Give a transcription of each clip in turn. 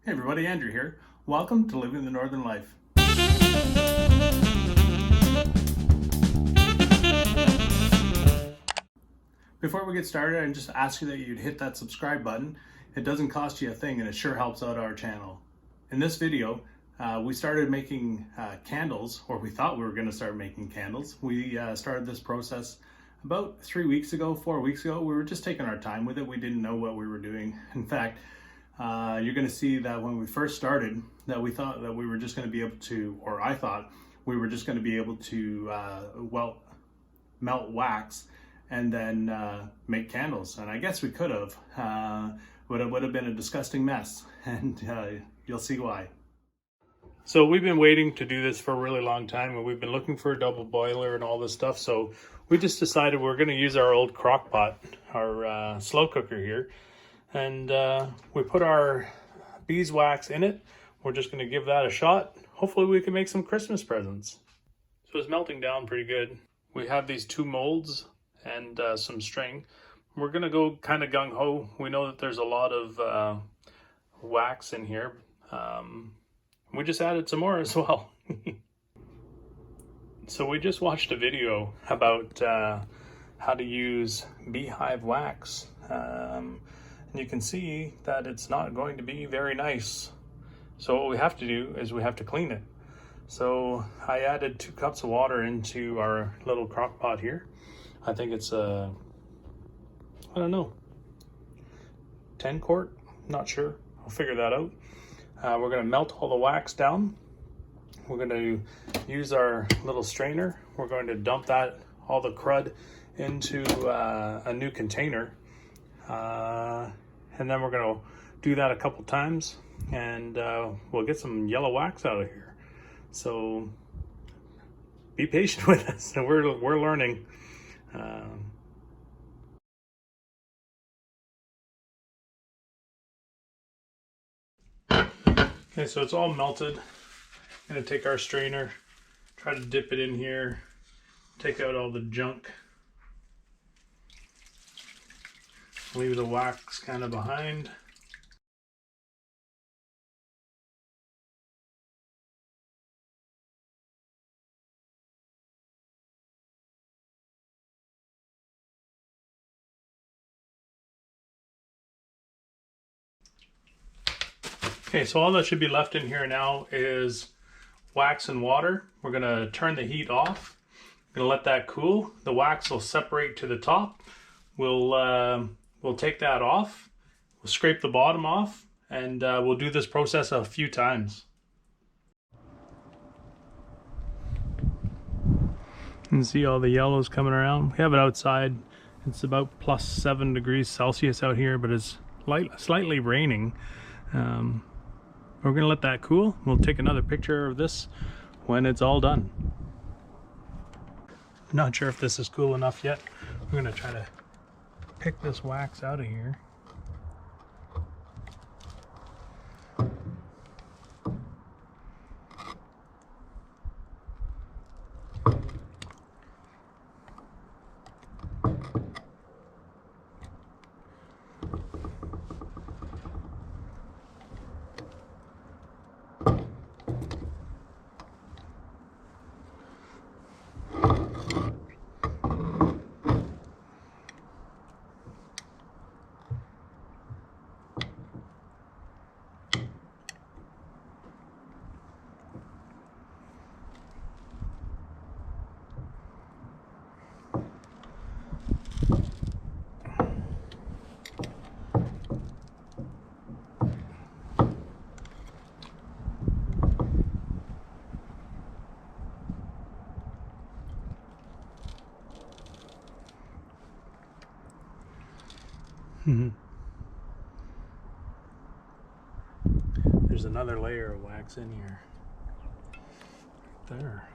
Hey everybody, Andrew here. Welcome to Living the Northern Life. Before we get started, I just ask you that you'd hit that subscribe button. It doesn't cost you a thing and it sure helps out our channel. In this video, we started making candles, or we thought we were going to start making candles. We started this process about 3 weeks ago, 4 weeks ago. We were just taking our time with it. We didn't know what we were doing. In fact, you're going to see that when we first started, that we thought that we were just going to be able to, or I thought we were just going to be able to, melt wax and then make candles. And I guess we could have, but it would have been a disgusting mess, and you'll see why. So we've been waiting to do this for a really long time, and we've been looking for a double boiler and all this stuff. So we just decided we're going to use our old crock pot, our slow cooker here. And we put our beeswax in it. We're just going to give that a shot. Hopefully we can make some Christmas presents. So it's melting down pretty good. We have these 2 molds and some string. We're going to go kind of gung-ho. We know that there's a lot of wax in here. We just added some more as well. So we just watched a video about how to use beehive wax. You can see that it's not going to be very nice. So what we have to do is we have to clean it. So I added 2 cups of water into our little crock pot here. I think it's I don't know, 10 quart, not sure. I'll figure that out. We're gonna melt all the wax down. We're gonna use our little strainer. We're going to dump that, all the crud, into a new container. And then we're going to do that a couple times, and we'll get some yellow wax out of here. So be patient with us, and we're learning. Okay, so it's all melted. I'm going to take our strainer, try to dip it in here, take out all the junk. Leave the wax kind of behind. Okay, so all that should be left in here now is wax and water. We're gonna turn the heat off. We're gonna let that cool. The wax will separate to the top. We'll take that off. We'll scrape the bottom off, and we'll do this process a few times. You can see all the yellows coming around. We have it outside. It's about +7 degrees Celsius out here, but it's slightly raining. We're gonna let that cool. We'll take another picture of this when it's all done. Not sure if this is cool enough yet. We're gonna try to pick this wax out of here. There's another layer of wax in here. Right there.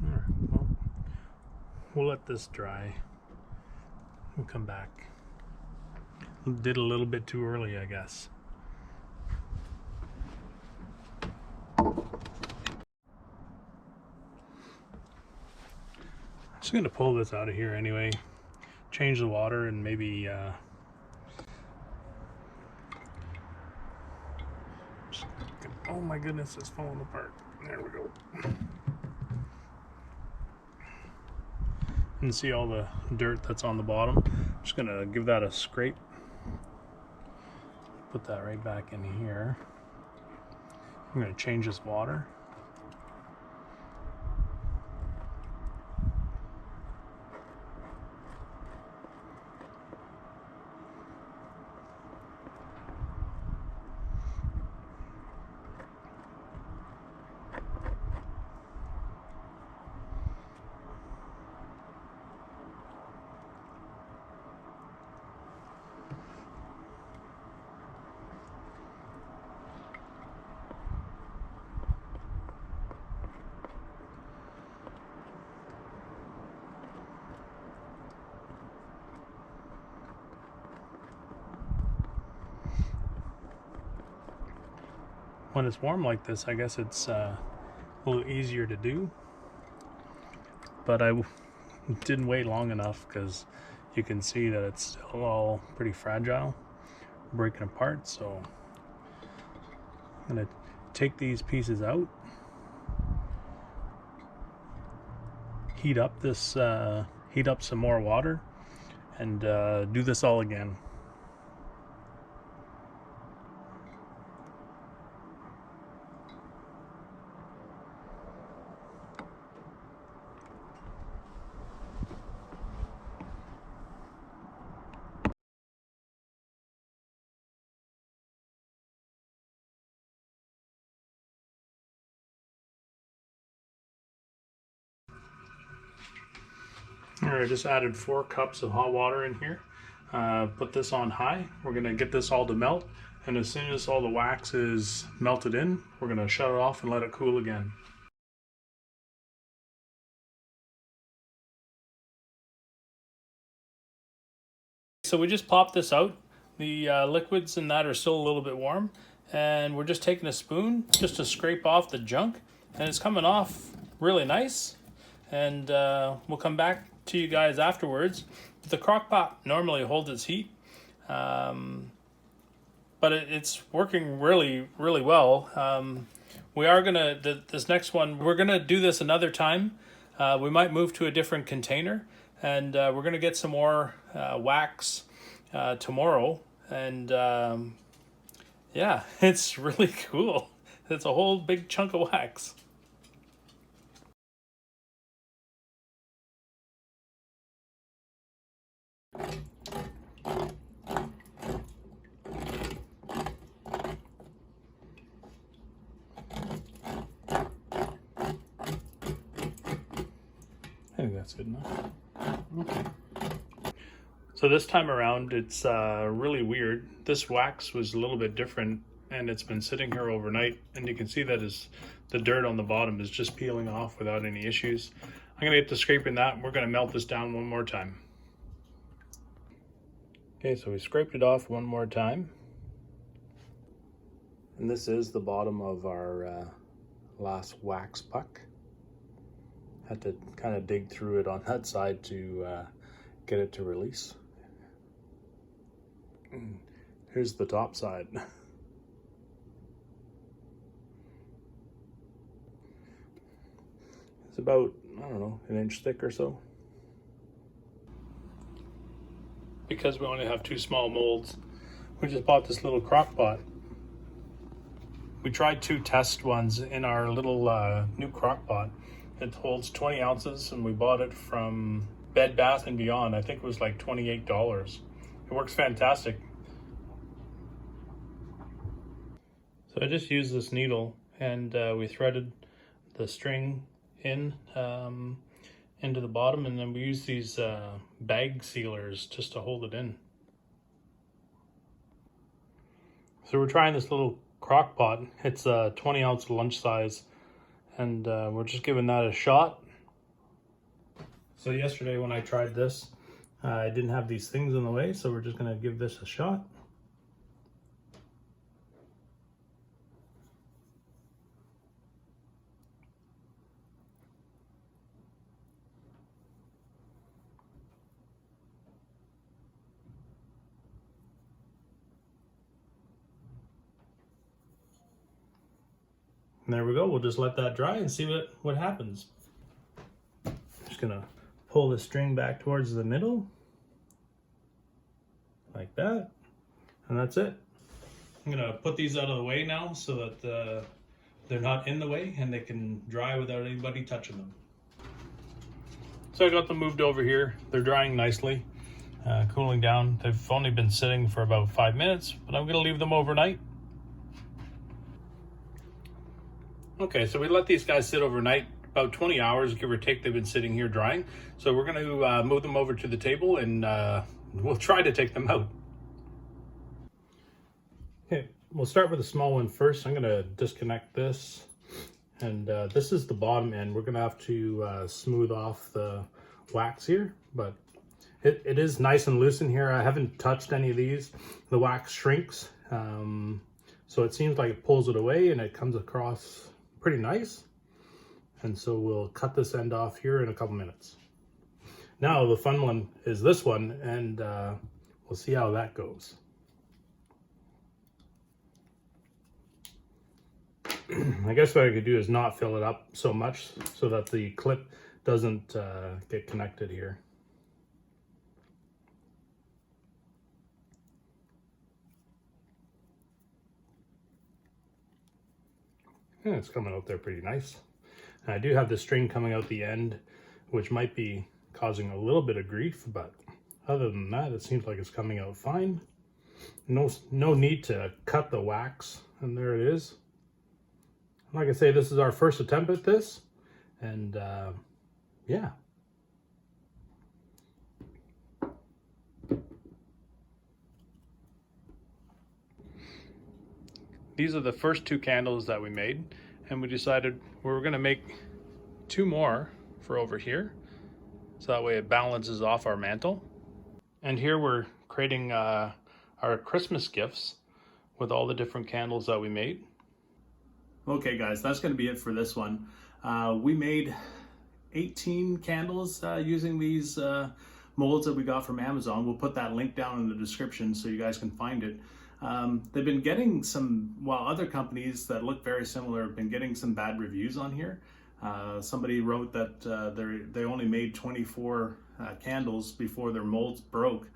Alright, well, we'll let this dry. We'll come back. Did a little bit too early, I guess. Just gonna pull this out of here anyway. Change the water and maybe Oh my goodness, it's falling apart. There we go. You can see all the dirt that's on the bottom. I'm just gonna give that a scrape. Put that right back in here. I'm gonna change this water. When it's warm like this, I guess it's a little easier to do, but I didn't wait long enough because you can see that it's still all pretty fragile, breaking apart. So I'm gonna take these pieces out, heat up some more water, and do this all again. All right, I just added 4 cups of hot water in here. Put this on high. We're gonna get this all to melt, and as soon as all the wax is melted in, we're gonna shut it off and let it cool again. So we just popped this out. The liquids in that are still a little bit warm, and we're just taking a spoon just to scrape off the junk, and it's coming off really nice. And we'll come back to you guys afterwards. The crock pot normally holds its heat, but it's working really well. We are gonna this next one, we're gonna do this another time. We might move to a different container, and we're gonna get some more wax tomorrow. And yeah, it's really cool. It's a whole big chunk of wax. I think that's good enough. Okay. So this time around, it's really weird. This wax was a little bit different, and it's been sitting here overnight, and you can see that the dirt on the bottom is just peeling off without any issues. I'm gonna get to scraping that, and we're gonna melt this down one more time. Okay, so we scraped it off one more time. And this is the bottom of our last wax puck. Had to kind of dig through it on that side to get it to release. And here's the top side. It's about, I don't know, an inch thick or so. Because we only have 2 small molds, we just bought this little crock pot. We tried 2 test ones in our little new crock pot. It holds 20 ounces, and we bought it from Bed Bath & Beyond. I think it was like $28. It works fantastic. So I just used this needle, and we threaded the string in into the bottom, and then we use these bag sealers just to hold it in. So we're trying this little crock pot. It's a 20-ounce lunch size, and we're just giving that a shot. So yesterday when I tried this, I didn't have these things in the way, so we're just gonna give this a shot. And there we go. We'll just let that dry and see what happens. Just gonna pull the string back towards the middle, like that, and that's it. I'm gonna put these out of the way now so that they're not in the way and they can dry without anybody touching them. So I got them moved over here. They're drying nicely, cooling down. They've only been sitting for about 5 minutes, but I'm gonna leave them overnight. Okay, so we let these guys sit overnight, about 20 hours, give or take. They've been sitting here drying. So we're gonna move them over to the table and we'll try to take them out. Okay, we'll start with the small one first. I'm gonna disconnect this. And this is the bottom end. We're gonna have to smooth off the wax here, but it is nice and loose in here. I haven't touched any of these. The wax shrinks, so it seems like it pulls it away and it comes across pretty nice. And so we'll cut this end off here in a couple minutes. Now the fun one is this one, and we'll see how that goes. I guess what I could do is not fill it up so much so that the clip doesn't get connected here. And it's coming out there pretty nice. And I do have the string coming out the end, which might be causing a little bit of grief, but other than that, it seems like it's coming out fine. No need to cut the wax, and there it is. Like I say, this is our first attempt at this, and yeah. These are the first 2 candles that we made, and we decided we were going to make 2 more for over here, so that way it balances off our mantle. And here we're creating our Christmas gifts with all the different candles that we made. Okay guys, that's going to be it for this one. We made 18 candles using these molds that we got from Amazon. We'll put that link down in the description so you guys can find it. They've been getting some, while other companies that look very similar have been getting some bad reviews on here. Somebody wrote that they only made 24 candles before their molds broke.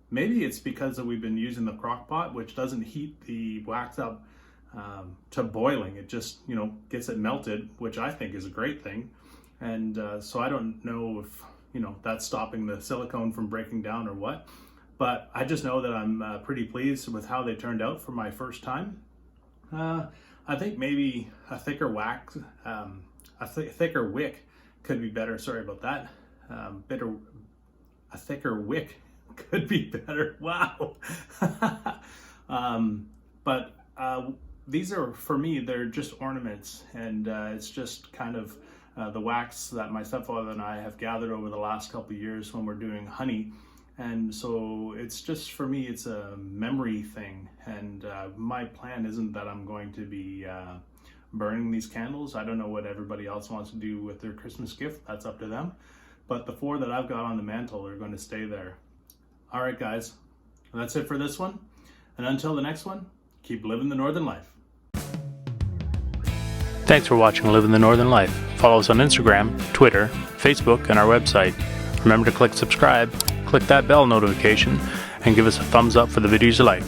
Maybe it's because we've been using the crock pot, which doesn't heat the wax up to boiling. It just, you know, gets it melted, which I think is a great thing. And so I don't know if, you know, that's stopping the silicone from breaking down or what, but I just know that I'm pretty pleased with how they turned out for my first time. I think maybe a thicker wax, a thicker wick could be better. Sorry about that. A thicker wick could be better. Wow. But these are, for me, they're just ornaments, and it's just kind of the wax that my stepfather and I have gathered over the last couple of years when we're doing honey. And so it's just, for me, it's a memory thing. And my plan isn't that I'm going to be burning these candles. I don't know what everybody else wants to do with their Christmas gift. That's up to them. But the 4 that I've got on the mantle are going to stay there. All right, guys, that's it for this one. And until the next one, keep living the Northern life. Thanks for watching Living the Northern Life. Follow us on Instagram, Twitter, Facebook, and our website. Remember to click subscribe, click that bell notification, and give us a thumbs up for the videos you like.